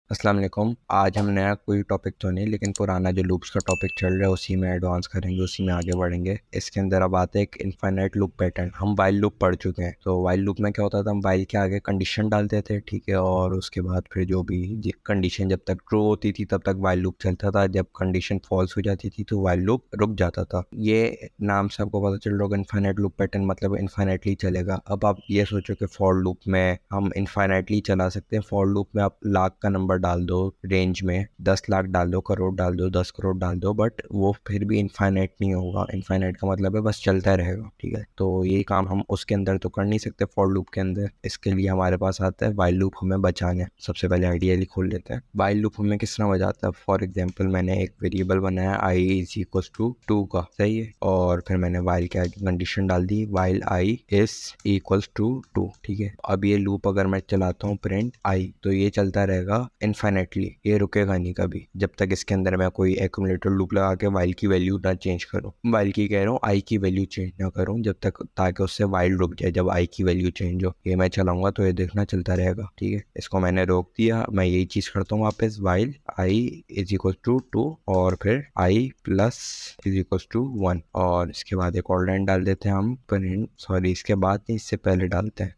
अस्सलाम वालेकुम। आज हम नया कोई टॉपिक तो नहीं, लेकिन पुराना जो लूप्स का टॉपिक चल रहा है उसी में एडवांस करेंगे, उसी में आगे बढ़ेंगे। इसके अंदर अब आते हैं एक इनफाइनाइट लूप पैटर्न। हम वाइल लूप पढ़ चुके हैं, तो वाइल लूप में क्या होता था, हम वाइल के आगे कंडीशन डालते थे, ठीक है, और उसके बाद फिर जो भी कंडीशन जब तक ट्रू होती थी तब तक वाइल लूप चलता था। जब कंडीशन फॉल्स हो जाती थी तो वाइल लूप रुक जाता था। ये नाम से आपको पता चल रहा होगा, इनफाइनाइट लूप पैटर्न मतलब इनफाइनाइटली चलेगा। अब आप ये सोचो कि फॉर लूप में हम इनफाइनाइटली चला सकते हैं। फॉर लूप में आप लाख का नंबर डाल दो, रेंज में 10 लाख डाल दो, करोड़ डाल दो, 10 करोड़ डाल दो, बट वो फिर भी इनफाइनाइट नहीं होगा। इनफाइनाइट का मतलब है बस चलता रहेगा, ठीक है। तो यही काम हम उसके अंदर तो कर नहीं सकते, फॉर लूप के अंदर। इसके लिए हमारे पास आता है वाइल लूप। हमें बचाना है, सबसे पहले आइडियली खोल लेते हैं। वाइल लूप हमें किस तरह बजाता है। फॉर एग्जाम्पल, मैंने एक वेरिएबल बनाया आई इज इक्वल टू 2 का, सही है, और फिर मैंने वाइल के आगे कंडीशन डाल दी, while I is equal to 2, ठीक है। अब ये लूप अगर मैं चलाता हूँ प्रिंट आई, तो ये चलता रहेगा इनफाइनेटली, ये रुकेगा नहीं कभी, जब तक इसके अंदर मैं कोई एक्यूमुलेटर लूप लगा के वाइल की वैल्यू ना चेंज करूँ। वाइल की कह रहा हूँ, आई की वैल्यू चेंज ना करूँ जब तक, ताकि उससे वाइल रुक जाए जब आई की वैल्यू चेंज हो। ये मैं चलाऊंगा तो ये देखना चलता रहेगा, ठीक है। इसको मैंने रोक दिया, मैं यही चीज करता हूँ वापस, while I is equal to 2 और फिर I plus is equal to 1, और इसके बाद एक और लाइन डाल देते हैं हम प्रिंट, सॉरी इसके बाद नहीं, इससे पहले डालते हैं।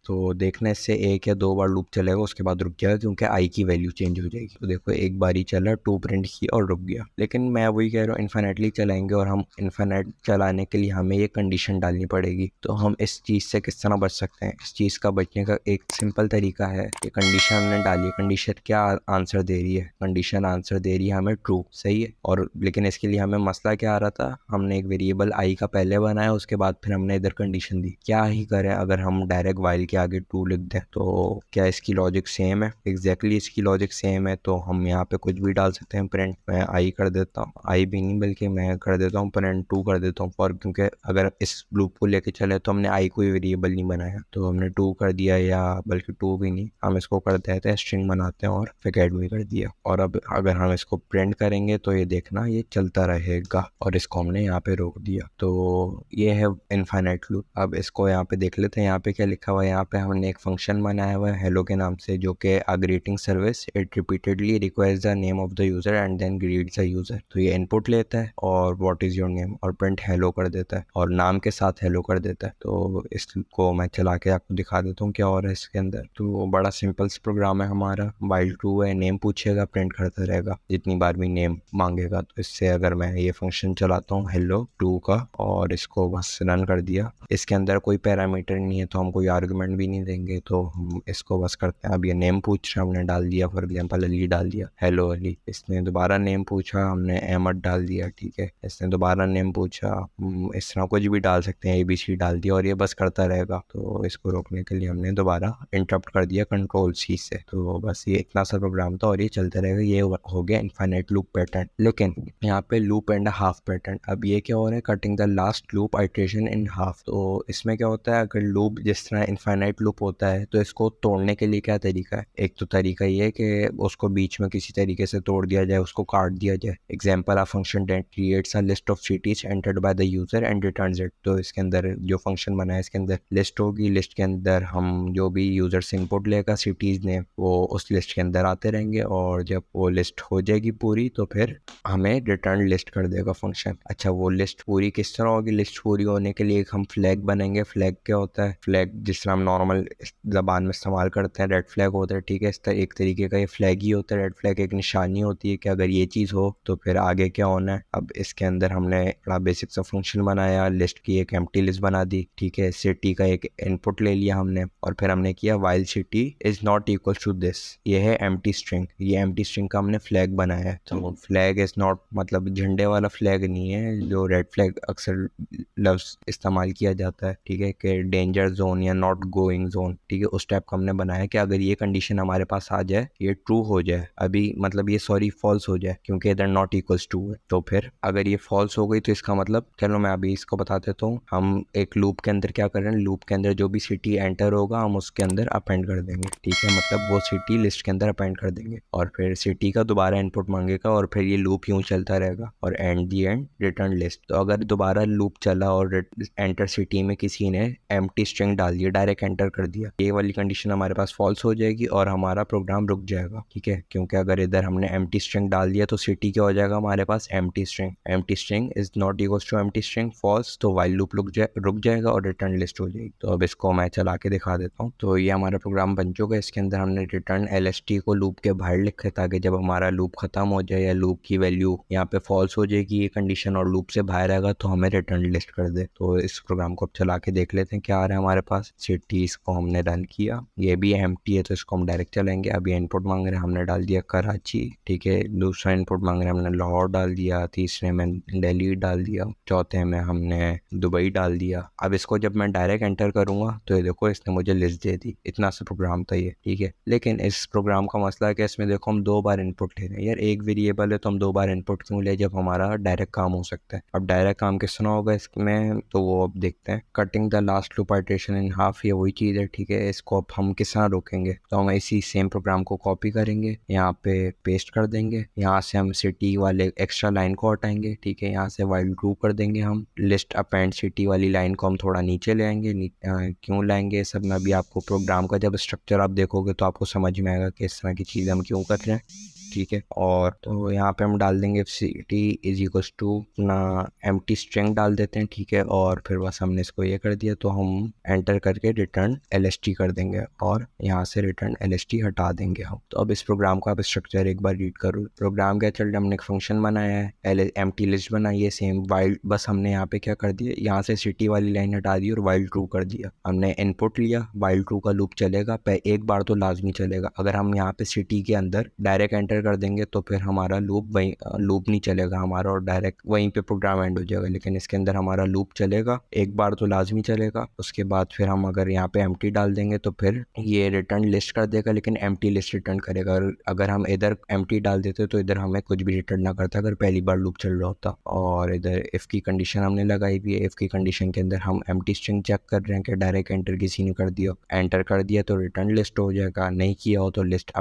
तो देखना, इससे एक या दो बार लूप चलेगा, उसके बाद रुक जाएगा, क्योंकि आई की वैल्यू चेंज हो जाएगी। तो देखो, एक बार ही चला, 2 प्रिंट किया और रुक गया। लेकिन मैं वही कह रहा हूँ, इन्फाइनाइटली चलाएंगे, और हम इन्फाइनाइट चलाने के लिए हमें ये कंडीशन डालनी पड़ेगी। तो हम इस चीज़ से किस तरह बच सकते हैं। इस चीज़ का बचने का एक सिंपल तरीका है, ये कंडीशन हमने डाली है। कंडीशन क्या आंसर दे रही है, कंडीशन आंसर दे रही है हमें ट्रू, सही है। और लेकिन इसके लिए हमें मसला क्या आ रहा था, हमने एक वेरिएबल आई का पहले बनाया, उसके बाद फिर हमने इधर कंडीशन दी। क्या ही करें, अगर हम डायरेक्ट वाइल के आगे ट्रू लिख दें तो क्या इसकी लॉजिक सेम है। एग्जैक्टली इसकी लॉजिक सेम है, तो हम यहाँ पे कुछ भी डाल सकते हैं। प्रिंट मैं आई कर देता हूँ, आई भी नहीं बल्कि मैं कर देता हूँ प्रिंट 2 कर देता हूँ, फॉर, क्योंकि अगर इस लूप को लेके चले तो हमने आई कोई वेरिएबल नहीं बनाया, तो हमने 2 कर दिया, या बल्कि 2 भी नहीं, हम इसको कर देते हैं स्ट्रिंग बनाते हैं और फिर एडमी कर दिया। और अब अगर हम इसको प्रिंट करेंगे तो ये देखना, ये चलता रहेगा, और इसको हमने यहाँ पे रोक दिया। तो ये है इनफाइनाइट लूप। अब इसको यहाँ पे देख लेते हैं, यहाँ पे क्या लिखा हुआ है। यहाँ पे हमने एक फंक्शन बनाया हुआ है हेलो के नाम से, जो कि a greeting service, it repeatedly request the name of the user and then greets the user. तो ये इनपुट लेता है और व्हाट इज योर नेम, और प्रिंट हेलो कर देता है, और नाम के साथ हेलो कर देता है। तो इसको मैं चला के आपको दिखा देता हूँ क्या हो रहा है इसके अंदर। तो बड़ा सिंपल प्रोग्राम है हमारा। वाइल ट्रू है, नेम पूछेगा, प्रिंट करता रहेगा जितनी बार भी नेम मांगेगा। तो इससे अगर मैं ये फंक्शन चलाता हूँ हेलो टू का, और इसको बस रन कर दिया, इसके अंदर कोई पैरामीटर नहीं है तो हम कोई आर्गुमेंट भी नहीं देंगे, तो हम इसको बस करते हैं। अब ये नेम पूछ रहा, हमने डाल दिया, फॉर एग्जांपल अली डाल दिया, हेलो अली। इसने दोबारा नेम पूछा, हमने अहमद डाल दिया, ठीक है। इसने दोबारा नेम पूछा, इस तरह कुछ भी डाल सकते हैं, ABC डाल दिया, और ये बस करता रहेगा। तो इसको रोकने के लिए हमने दोबारा इंटरप्ट कर दिया कंट्रोल C से। तो बस ये इतना सा प्रोग्राम था और ये चलता रहेगा। ये हो गया इनफाइनाइट लूप पैटर्न। लेकिन यहाँ पे लूप एंड हाफ पैटर्न, अब ये क्या हो रहा है, cutting the last loop iteration in half. तो इसमें क्या होता है, अगर लूप जिस तरह इनफाइनाइट लूप होता है तो इसको तोड़ने के लिए क्या तरीका है। एक तो तरीका ये है कि उसको बीच में किसी तरीके से तोड़ दिया जाए, उसको काट दिया जाए। Example, a function that creates a list of cities entered by the user and returns it. तो इसके अंदर जो फंक्शन बना है, इसके अंदर लिस्ट होगी, लिस्ट के अंदर हम जो भी यूजर से इनपुट लेगा सिटीज ने, वो उस लिस्ट के अंदर आते रहेंगे, और जब वो लिस्ट हो जाएगी पूरी तो फिर हमें रिटर्न लिस्ट कर देगा फंक्शन। अच्छा, वो लिस्ट पूरी किस तरह होगी, लिस्ट पूरी होने के लिए एक हम फ्लैग बनेंगे। फ्लैग क्या होता है, फ्लैग जिस तरह हम नॉर्मल जबान में इस्तेमाल करते हैं, रेड फ्लैग होता है, ठीक है। इस तरह एक तरीके का ये फ्लैग ही होता है। रेड फ्लैग एक निशानी होती है कि अगर ये चीज़ हो तो फिर आगे क्या होना है। अब इसके अंदर हमने बड़ा बेसिक सा फंक्शन बनाया, लिस्ट की एक एम्प्टी लिस्ट बना दी, ठीक है। सिटी का एक इनपुट ले लिया हमने, और फिर हमने किया while city is not equal to this, ये है एम्प्टी स्ट्रिंग। ये एम्प्टी स्ट्रिंग का हमने फ्लैग बनाया है। तो फ्लैग इज नॉट मतलब झंडे वाला फ्लैग नहीं है, जो रेड फ्लैग अक्सर लफ्ज इस्तेमाल किया जाता है, ठीक है, कि डेंजर जोन या नॉट गोइंग जोन, ठीक है। उस टाइप का हमने बनाया कि अगर ये कंडीशन हमारे पास आ जाए, ये ट्रू हो जाए, अभी मतलब ये सॉरी फॉल्स हो जाए, क्योंकि इधर नॉट इक्वल्स टू है, तो फिर अगर ये फॉल्स हो गई तो इसका मतलब, चलो मैं अभी इसको बता देता हूँ। हम एक लूप के अंदर क्या कर रहे हैं, लूप के अंदर जो भी सिटी एंटर होगा हम उसके अंदर अपेंड कर देंगे, ठीक है। मतलब वो सिटी लिस्ट के अंदर अपेंड कर देंगे, और फिर सिटी का दोबारा इनपुट मांगेगा, और फिर ये लूप यूं चलता रहेगा, और and the and return list. तो अगर दोबारा लूप चला और एंटर सिटी में किसी ने एम्प्टी स्ट्रिंग डाल दिया, डायरेक्ट एंटर कर दिया, ये वाली कंडीशन हमारे पास फॉल्स हो जाएगी और हमारा प्रोग्राम रुक जाएगा, ठीक है। क्योंकि अगर इधर हमने एम्प्टी स्ट्रिंग डाल दिया तो सिटी क्या हो जाएगा हमारे पास, empty string is not equals to empty string false, तो वाइल लूप रुक जाएगा और रिटर्न लिस्ट हो जाएगी। तो अब इसको मैं चला के दिखा देता हूँ। तो ये हमारा प्रोग्राम बन चुका है। इसके अंदर हमने रिटर्न LST को लूप के बाहर लिखा है ताकि जब हमारा लूप खत्म हो जाए या लूप की वैल्यू यहाँ पे फॉल्स हो जाएगी ये कंडीशन और लूप से बाहर आएगा तो हमें रिटर्न लिस्ट कर दे। तो इस प्रोग्राम को अब चला के देख लेते हैं क्या आ रहा है हमारे पास। सिटी इसको हमने रन किया, ये भी एम्प्टी है तो इसको हम डायरेक्ट चलेंगे। अभी इनपुट मांग रहे हैं, हमने डाल दिया कराची, ठीक है। दूसरा इनपुट मांग रहे हैं, हमने लाहौर डाल दिया। तीसरे में दिल्ली डाल दिया। चौथे में हमने दुबई डाल दिया। अब इसको जब मैं डायरेक्ट एंटर करूंगा तो ये देखो इसने मुझे लिस्ट दे दी। इतना सा प्रोग्राम था ये, ठीक है। लेकिन इस प्रोग्राम का मसला है कि इसमें देखो हम 2 बार इनपुट ले रहे हैं। यार एक वेरिएबल है तो हम 2 बार इनपुट क्यों ले जब हमारा डायरेक्ट काम हो सकता है। अब डायरेक्ट काम किस तरह होगा इसमें तो वो अब देखते हैं। Cutting the last loop partition in half, ये वही चीज़ है, ठीक है। इसको अब हम किस तरह रोकेंगे तो हम इसी सेम प्रोग्राम को कॉपी करेंगे, यहाँ पे पेस्ट कर देंगे। यहाँ से हम सिटी वाले एक्स्ट्रा लाइन को हटाएंगे, ठीक है। यहाँ से वाइल ट्रू कर देंगे हम। लिस्ट अपेंड सिटी वाली लाइन को हम थोड़ा नीचे ले आएंगे। क्यों लाएंगे सब मैं अभी आपको प्रोग्राम का जब स्ट्रक्चर आप देखोगे तो आपको समझ में आएगा कि इस तरह की चीज़ हम क्यों कर रहे हैं, ठीक है। और तो यहाँ पे हम डाल देंगे सिटी इज इक्वल्स टू ना एम्प्टी स्ट्रिंग डाल देते हैं, ठीक है। और फिर बस हमने इसको ये कर दिया तो हम एंटर करके रिटर्न LST कर देंगे और यहाँ से रिटर्न LST हटा देंगे हम। तो अब इस प्रोग्राम का आप स्ट्रक्चर एक बार रीड करो। प्रोग्राम क्या चल रहा है, हमने एक फंक्शन बनाया है, एम्प्टी लिस्ट बनाई है सेम वाइल, बस हमने यहाँ पे क्या कर दिया, यहाँ से सिटी वाली लाइन हटा दी और वाइल ट्रू कर दिया। हमने इनपुट लिया, वाइल ट्रू का लूप चलेगा, एक बार तो लाजमी चलेगा। अगर हम यहाँ पे सिटी के अंदर डायरेक्ट एंटर कर देंगे तो फिर हमारा लूप नहीं चलेगा हमारा और डायरेक्ट वहीं पे प्रोग्राम एंड हो जाएगा। लेकिन इसके अंदर हमारा लूप चलेगा, एक बार तो लाजमी चलेगा। उसके बाद फिर हम अगर यहाँ पे एम्प्टी डाल देंगे तो फिर ये रिटर्न लिस्ट कर देगा, लेकिन एम्प्टी लिस्ट रिटर्न करेगा। और अगर हम इधर एम्प्टी डाल देते तो इधर हमें कुछ भी रिटर्न ना करता अगर पहली बार लूप चल रहा होता। और इधर इफ की कंडीशन हमने लगाई हुई है। इफ की कंडीशन के अंदर हम एम्प्टी स्ट्रिंग चेक कर रहे हैं कि डायरेक्ट एंटर किसी ने कर दिया, एंटर कर दिया तो रिटर्न लिस्ट हो जाएगा, नहीं किया हो तो लिस्ट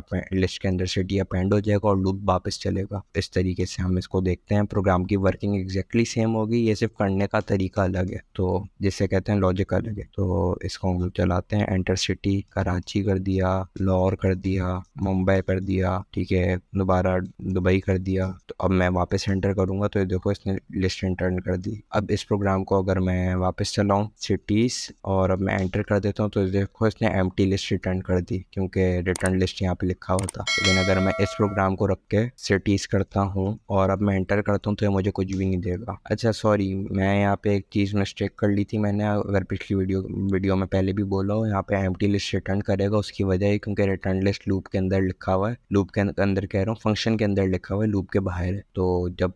के अंदर सिटी अपेंड हो जाएगा और लूप वापस चलेगा। इस तरीके से हम इसको देखते हैं। प्रोग्राम की वर्किंग एग्जैक्टली सेम होगी, ये सिर्फ करने का तरीका अलग है, तो जिससे कहते हैं लॉजिक अलग है। तो इसको हम चलाते हैं। एंटर सिटी कराची कर दिया, लाहौर कर दिया, मुंबई कर दिया, ठीक है, दोबारा दुबई कर दिया। तो अब मैं वापस एंटर करूंगा तो ये देखो इसने लिस्ट एंटर कर दी। अब इस प्रोग्राम को अगर मैं वापस चलाऊं सिटीज और अब मैं एंटर कर देता हूँ तो देखो इसने एम्प्टी लिस्ट रिटर्न कर दी क्योंकि रिटर्न लिस्ट यहाँ पे लिखा हुआ था। लेकिन अगर मैं इस प्रोग्राम को रख के सिटीज करता हूँ और अब मैं एंटर करता हूँ तो ये मुझे कुछ भी नहीं देगा। अच्छा सॉरी, मैं यहाँ पे एक चीज़ मिस्टेक कर ली थी मैंने, अगर पिछली वीडियो में पहले भी बोला हो, यहाँ पे एम्प्टी लिस्ट रिटर्न करेगा। उसकी वजह है क्योंकि रिटर्न लिस्ट लूप के अंदर लिखा हुआ है, लूप के अंदर कह रहा हूँ, फंक्शन के अंदर लिखा हुआ है, लूप के बाहर है। तो जब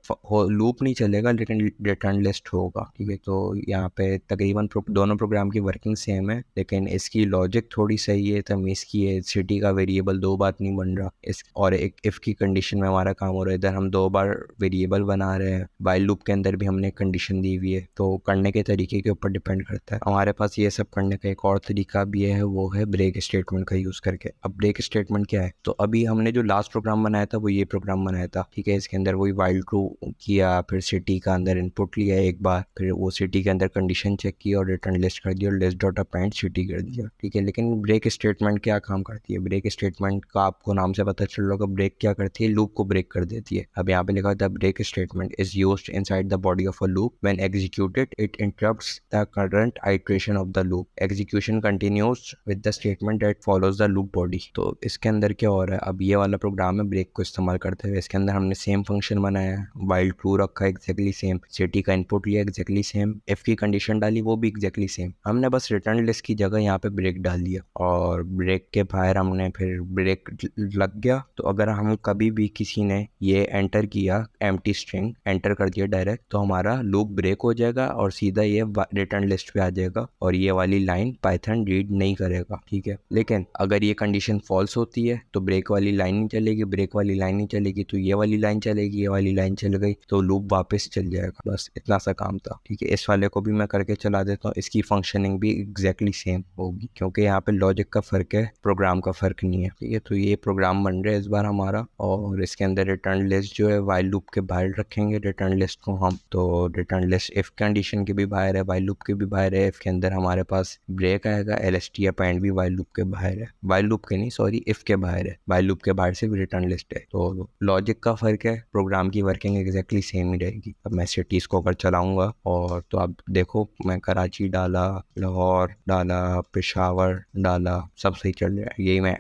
लूप नहीं चलेगा लेकिन रिटर्न लिस्ट होगा, ठीक है। तो यहाँ पे तकरीबन दोनों प्रोग्राम की वर्किंग सेम है, लेकिन इसकी लॉजिक थोड़ी सही है, तमीज़ की है। सिटी का वेरिएबल 2 बार नहीं बन रहा इस, और एक इफ़ की कंडीशन में हमारा काम हो रहा है। इधर हम 2 बार वेरिएबल बना रहे हैं, वाइल लूप के अंदर भी हमने कंडीशन दी हुई है। तो करने के तरीके के ऊपर डिपेंड करता है। हमारे पास ये सब करने का एक और तरीका भी है, वो है ब्रेक स्टेटमेंट का यूज़ करके। अब ब्रेक स्टेटमेंट क्या है, तो अभी हमने जो लास्ट प्रोग्राम बनाया था वो ये प्रोग्राम बनाया था, ठीक है। इसके अंदर वही वाइल ट्रू किया, फिर सिटी का अंदर इनपुट लिया एक बार, फिर वो सिटी के अंदर कंडीशन चेक की और रिटर्न लिस्ट कर दिया और लिस्ट डॉट अपेंड सिटी कर दिया, ठीक है। लेकिन ब्रेक स्टेटमेंट क्या काम करती है, ब्रेक स्टेटमेंट का आपको नाम से पता चल रहा होगा, ब्रेक क्या करती है, लूप को ब्रेक कर देती है। अब यहाँ पे लिखा था break statement is used inside the body of a loop when executed it interrupts the current iteration of the loop, execution continues with the statement that follows the loop body. तो इसके अंदर क्या हो रहा है, अब ये वाला प्रोग्राम है ब्रेक को इस्तेमाल करते हुए। इसके अंदर हमने सेम फंक्शन बनाया है, वाइल ट्रू रखा है एक्जैक्टली सेम, सिटी का इनपुट लिया एक्जैक्टली सेम, इफ की कंडीशन डाली वो भी एक्जैक्टली सेम। हमने बस रिटर्न लिस्ट की जगह यहाँ पे ब्रेक डाल दिया और ब्रेक के बाहर हमने फिर ब्रेक लग गया। तो अगर हम कभी भी किसी ने ये एंटर किया, एम्प्टी स्ट्रिंग एंटर कर दिया डायरेक्ट, तो हमारा लूप ब्रेक हो जाएगा और सीधा ये रिटर्न लिस्ट पे आ जाएगा और ये वाली लाइन पाइथन रीड नहीं करेगा, ठीक है। लेकिन अगर ये कंडीशन फॉल्स होती है तो ब्रेक वाली लाइन नहीं चलेगी, ब्रेक वाली लाइन नहीं चलेगी तो ये वाली लाइन चलेगी, ये वाली लाइन चल गई तो लूप वापस चल जाएगा। बस इतना सा काम था, ठीक है। इस वाले को भी मैं करके चला देता हूँ, इसकी फंक्शनिंग भी एग्जैक्टली सेम होगी क्योंकि यहाँ पे लॉजिक का फर्क है, प्रोग्राम का फर्क नहीं है, ठीक है। तो ये प्रोग्राम बन रहा है इस बार हमारा हमारा, और इसके अंदर रिटर्न लिस्ट जो है वाइल लूप के बाहर रखेंगे रिटर्न लिस्ट को हम। तो रिटर्न लिस्ट इफ कंडीशन के भी बाहर है, वाइल लूप के भी बाहर है। इफ के अंदर हमारे पास ब्रेक आएगा, एलएसटी या पॉइंट भी वाइल लूप के बाहर है, वाइल लूप के नहीं सॉरी इफ के बाहर है, वाइल लूप के बाहर सिर्फ रिटर्न लिस्ट है। तो लॉजिक का फर्क है, प्रोग्राम की वर्किंग एग्जैक्टली सेम ही रहेगी। अब मैं सिटीज को अगर चलाऊंगा और तो आप देखो मैं कराची डाला, लाहौर डाला, पेशावर डाला, सब सही चल रहा है। यही मैं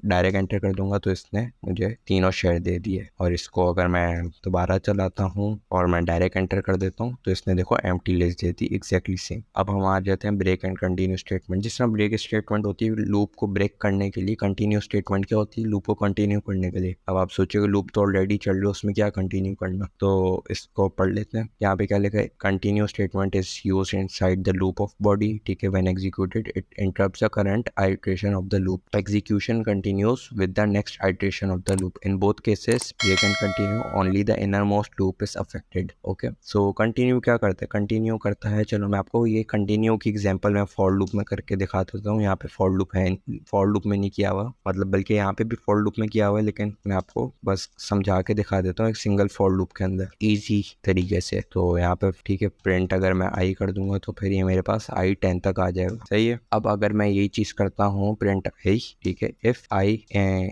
डायरेक्ट एंटर कर दूंगा तो इसने मुझे तीनों शहर दे दिए। और इसको अगर मैं दोबारा चलाता हूँ और मैं डायरेक्ट एंटर कर देता हूँ तो इसने देखो एम्प्टी लिस्ट दे दी, एग्जैक्टली सेम। अब हम आ जाते हैं ब्रेक एंड कंटिन्यू स्टेटमेंट। जिस तरह ब्रेक स्टेटमेंट होती है लूप को ब्रेक करने के लिए, कंटिन्यू स्टेटमेंट क्या होती है लूप को कंटिन्यू करने के लिए। अब आप सोचोगे लूप तो ऑलरेडी चल रहा है उसमें क्या कंटिन्यू करना, तो इसको पढ़ लेते हैं। यहाँ पे क्या लिखा है, continue statement is used inside the loop of body, ठीक है। When executed it interrupts the current iteration of the loop, execution continues with the next iteration of the loop. In both cases break and continue only the inner most loop is affected, okay. So continue क्या करता है, continue करता है, चलो मैं आपको ये continue की एग्जांपल मैं फॉर लूप में करके दिखा देता हूँ। यहाँ पे फॉर लूप है, फॉर लूप में नहीं किया हुआ, मतलब बल्कि यहाँ पे भी फॉर लूप में किया हुआ है, लेकिन मैं आपको बस समझा के दिखा देता हूँ एक सिंगल फॉर लूप के अंदर इजी तरीके से। तो यहाँ पे ठीक है, प्रिंट अगर मैं आई कर दूंगा तो फिर ये मेरे पास आई 10 तक आ जाएगा, सही है। अब अगर मैं यही चीज करता हूँ प्रिंट आई, ठीक है, if I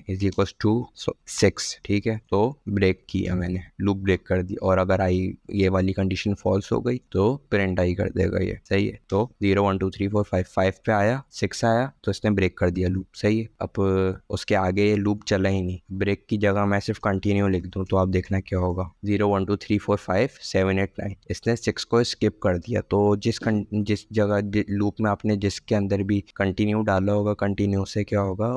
is equal to 6, ठीक है, तो ब्रेक किया मैंने, लूप ब्रेक कर दी। और अगर आई ये वाली कंडीशन फॉल्स हो गई तो प्रिंट आई कर देगा ये, सही है। तो 0 1 2 3 4 5 पे आया, 6 आया तो इसने ब्रेक कर दिया लूप, सही है। अब उसके आगे ये लूप चला ही नहीं, ब्रेक की जगह मैं सिर्फ कंटिन्यू लिख दूं तो आप देखना क्या होगा, 0 1 2 3 4 5 7 8 9, इसने 6 को स्किप कर दिया। तो जिस जगह लूप में आपने जिसके अंदर भी कंटिन्यू डाला होगा, कंटिन्यू से क्या होगा,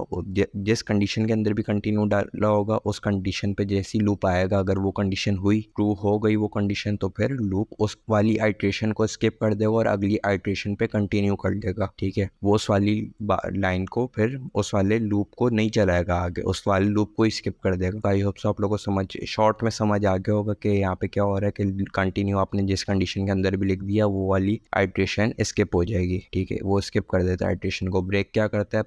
जिस कंडीशन के अंदर भी कंटिन्यू डाला होगा उस कंडीशन पे जैसी लूप आएगा, अगर वो कंडीशन हुई, ट्रू हो गई वो कंडीशन, तो फिर लूप उस वाली आइट्रेशन को स्किप कर देगा और अगली आइट्रेशन पे कंटिन्यू कर देगा, ठीक है। वो उस वाली लाइन को फिर उस वाले लूप को नहीं चलाएगा आगे, उस वाले लूप को स्किप कर देगा। आई होप सो आप लोगों को समझ शॉर्ट में समझ आ गया होगा कि यहाँ पे क्या हो रहा है कि कंटिन्यू आपने जिस कंडीशन के अंदर भी लिख दिया वो वाली आइट्रेशन स्किप हो जाएगी, ठीक है, वो स्किप कर देता है आइट्रेशन को। ब्रेक क्या करता है,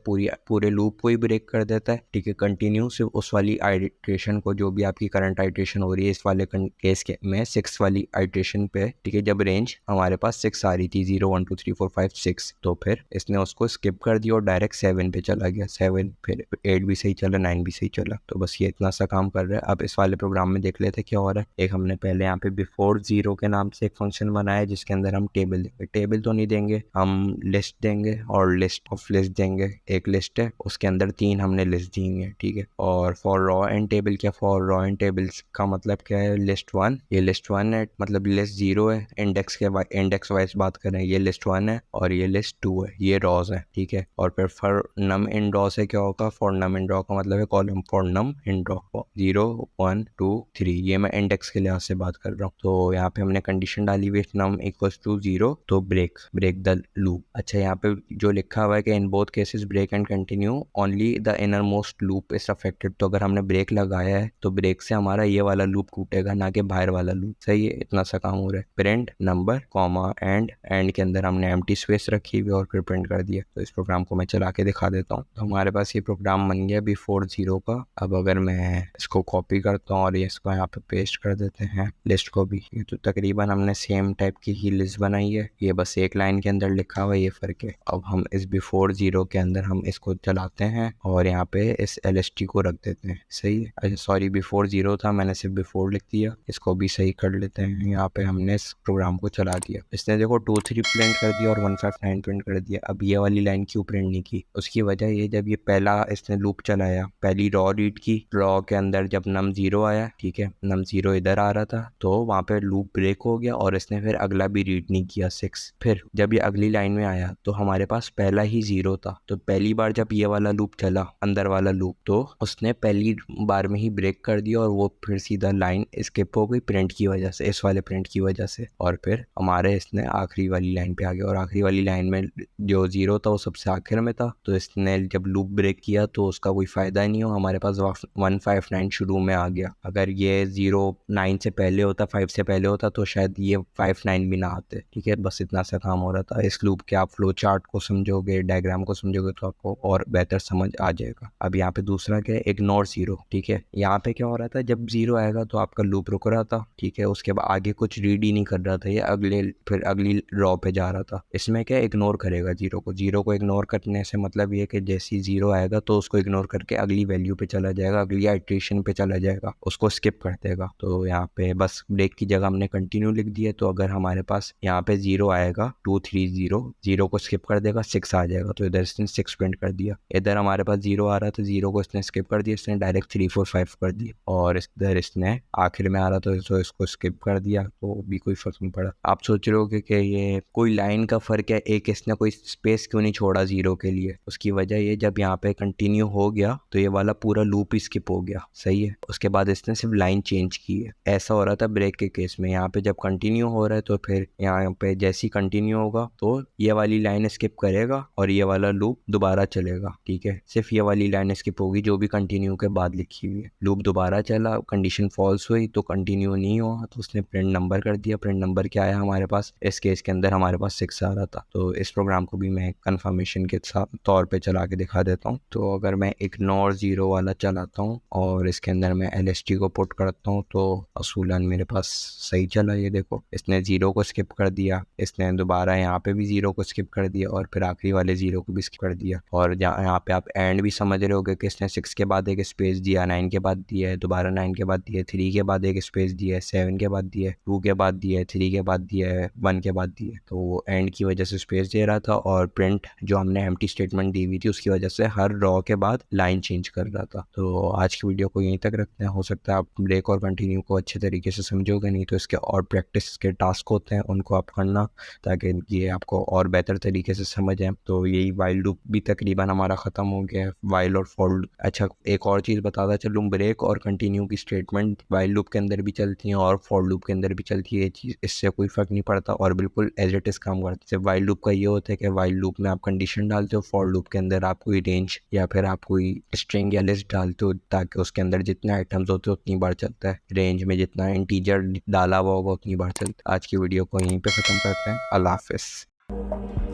पूरे लूप को ही ब्रेक कर देता है, ठीक है। कंटिन्यू सिर्फ उस वाली आइट्रेशन को, जो भी आपकी करंट आइट्रेशन हो रही है, इस वाले केस के में 6 वाली आइट्रेशन पे, ठीक है, जब रेंज हमारे पास 6 आ रही थी, 0 1 2 3 4 5 6, तो फिर इसने उसको स्किप कर दिया और डायरेक्ट 7 पे चला गया, 7 फिर 8 भी सही चला, 9 भी सही चला। तो बस ये इतना सा काम कर रहा है। अब इस वाले प्रोग्राम में देख लेते क्या हो रहा है। एक हमने पहले यहाँ पे बिफोर 0 के नाम से एक फंक्शन बनाया जिसके अंदर हम टेबल देंगे, टेबल तो नहीं देंगे, हम लिस्ट देंगे और लिस्ट ऑफ लिस्ट देंगे। एक लिस्ट है उसके अंदर 3 हमने लिस्ट दी है, ठीक है। और फॉर रॉ एंड टेबल, क्या फॉर रॉ एंड टेबल्स का मतलब क्या है, लिस्ट 1, ये लिस्ट 1 है, मतलब लिस्ट 0 है, इंडेक्स वाइज बात करें, ये लिस्ट 1 है और ये लिस्ट 2 है, ये रॉज है, ठीक है। और फिर फॉर नम इन रॉ से क्या होगा, फॉर नम इन रॉ का मतलब है column, for num in row 0 1 2 3, ये मैं इंडेक्स के लिहाज से बात कर रहा हूँ। तो यहाँ पे हमने कंडीशन डाली हुई नम इक्वल्स टू 0, तो ब्रेक द लूप। अच्छा, यहाँ पे जो लिखा हुआ है कि in both cases break and continue only the inner most loop is affected, तो अगर हमने ब्रेक लगाया है तो ब्रेक से हमारा ये वाला लूप टूटेगा, ना कि बाहर वाला लूप, सही है। इतना सा काम हो रहा है। प्रिंट नंबर कॉमा एंड के अंदर हमने एम्प्टी स्पेस रखी हुई और फिर प्रिंट कर दिया। तो इस प्रोग्राम को मैं चला के दिखा देता हूँ। तो हमारे पास ये प्रोग्राम बन गया बिफोर 0 का। अब अगर मैं इसको कॉपी करता हूँ और इसको यहाँ पे पेस्ट कर देते हैं लिस्ट को भी, तो तकरीबन हमने सेम टाइप की ही लिस्ट बनाई है, ये बस एक लाइन के अंदर लिखा हुआ है, ये फर्क है। अब हम इस बिफोर 0 के अंदर हम इसको चलाते हैं और यहाँ पे इस LST को रख देते हैं, सही है। अच्छा सॉरी, बिफोर 0 था, मैंने सिर्फ बिफोर लिख दिया, इसको भी सही कर लेते हैं। यहाँ पे हमने इस प्रोग्राम को चला दिया, इसने देखो 2 3 प्रिंट कर दिया और 159 प्रिंट कर दिया। अब ये वाली लाइन क्यों प्रिंट नहीं की, उसकी वजह ये, जब ये पहला इसने लूप चलाया, पहली रॉ रीड की, रॉ के अंदर जब नम 0 आया, ठीक है, नम 0 इधर आ रहा था, तो वहाँ पे लूप ब्रेक हो गया और इसने फिर अगला भी रीड नहीं किया 6। फिर जब ये अगली लाइन में आया तो हमारे पास पहला ही 0 था, तो पहली बार जब ये वाला लूप चला, अंदर वाला लूप, तो उसने पहली बार में ही ब्रेक कर दिया और वो फिर सीधा लाइन स्किप हो गई प्रिंट की वजह से, इस वाले प्रिंट की वजह से। और फिर हमारे इसने आखिरी वाली लाइन पे आ गया और आखिरी वाली लाइन में जो 0 था वो सबसे आखिर में था, तो इसने जब लूप ब्रेक किया तो उसका कोई फायदा ही नहीं हो, हमारे पास 159 शुरू में आ गया। अगर ये 9 से पहले होता, 5 से पहले होता, तो शायद ये 59 भी ना आते, ठीक है। बस इतना सा काम हो रहा था। इस लूप के आप फ्लो चार्ट को समझोगे, डायग्राम को समझोगे तो आपको और बेहतर समझ आ जाएगा। अब यहाँ पे दूसरा क्या है, इग्नोर 0, जीरो। ठीक है, यहाँ पे क्या हो रहा था, जब जीरो आएगा तो आपका लूप रुक रहा था। ठीक है, उसके बाद आगे कुछ रीड ही नहीं कर रहा था, ये फिर अगली रॉ पे जा रहा था। इसमें क्या इग्नोर करेगा जीरो को इग्नोर करने से मतलब ये कि जैसे ही जीरो आएगा तो उसको इग्नोर करके अगली वैल्यू पे चला जाएगा, अगली आइट्रेशन पे चला जाएगा, उसको स्किप कर देगा। तो यहाँ पे बस ब्रेक की जगह हमने कंटिन्यू लिख दिया। तो अगर हमारे पास यहाँ पे जीरो आएगा 2 3 0, जीरो को स्किप कर देगा, 6 आ जाएगा, तो इधर इसने 6 प्रिंट कर दिया। इधर हमारे पास जीरो आ रहा था, जीरो को इसने स्किप कर दिया, इसने डायरेक्ट 3 4 5 कर दिया। और इधर इसने आखिर में आ रहा था तो इसको स्किप कर दिया, तो भी कोई फर्क नहीं पड़ा। आप सोच रहे हो कि ये कोई लाइन का फर्क है, एक इसने कोई स्पेस क्यों नहीं छोड़ा जीरो के लिए? उसकी वजह ये, जब यहाँ पे कंटिन्यू हो गया तो ये वाला पूरा लूप ही स्किप हो गया। सही है, उसके बाद इसने सिर्फ लाइन चेंज की है। ऐसा हो रहा था ब्रेक के केस में, यहाँ पे जब कंटिन्यू हो रहा है तो फिर यहाँ पे जैसी कंटिन्यू होगा तो ये वाली लाइन स्किप करेगा और ये वाला लूप दोबारा चलेगा। ठीक है, सिर्फ ये वाली लाइन स्किप होगी जो भी कंटिन्यू के बाद लिखी हुई है। लूप दोबारा चला, कंडीशन फॉल्स हुई तो कंटिन्यू नहीं हुआ, तो उसने प्रिंट नंबर कर दिया। प्रिंट नंबर क्या आया हमारे पास, इस केस के अंदर हमारे पास 6 आ रहा था। तो इस प्रोग्राम को भी मैं कंफर्मेशन के साथ तौर पे चला के दिखा देता हूँ। तो अगर मैं इग्नोर जीरो वाला चलाता हूँ और इसके अंदर मैं LST को पुट करता हूँ तो असूलन मेरे पास सही चला। ये देखो, इसने जीरो को स्किप कर दिया, इसने दोबारा यहाँ पे भी जीरो को स्किप कर दिया और फिर आखिरी वाले जीरो को भी स्किप कर दिया। और यहाँ पे आप एंड भी समझ रहे होगे कि इसने 6 के बाद एक स्पेस दिया, 9 के बाद दिया है, दोबारा 9 के बाद दिया है, 3 के बाद एक स्पेस दिया है, 7 के बाद दिया है, 2 के बाद दिया है, 3 के बाद दिया है, 1 के बाद दिया है। तो वो एंड की वजह से स्पेस दे रहा था और प्रिंट जो हमने एम्प्टी स्टेटमेंट दी हुई थी उसकी वजह से हर रॉ के बाद लाइन चेंज कर रहा था। तो आज की वीडियो को यहीं तक रखते हैं। हो सकता है आप ब्रेक और कंटिन्यू को अच्छे तरीके से समझोगे, नहीं तो इसके और प्रैक्टिस के टास्क होते हैं उनको आप करना ताकि ये आपको और बेहतर तरीके से समझ आए। तो यही वाइल लूप भी तकरीबन हमारा ख़त्म हो गया है, वाइल और फॉर। अच्छा, एक और चीज़ बताता चलूँ, ब्रेक और कंटिन्यू की स्टेटमेंट वाइल लूप के अंदर भी चलती हैं और फॉर लूप के अंदर भी चलती है। ये चीज़, इससे कोई फ़र्क नहीं पड़ता और बिल्कुल एज इट इज़ काम करती है। सिर्फ वाइल लूप का ये होता है कि वाइल लूप में आप कंडीशन डालते हो, फॉर लूप के अंदर आप कोई रेंज या फिर आप कोई स्ट्रिंग या लिस्ट डालते हो ताकि उसके अंदर जितने आइटम्स होते हैं उतनी बार चलता है, रेंज में जितना इंटीजर डाला हुआ होगा उतनी बार चलता है। आज की वीडियो को यहीं पे ख़त्म करते हैं। अल्लाह हाफिज़।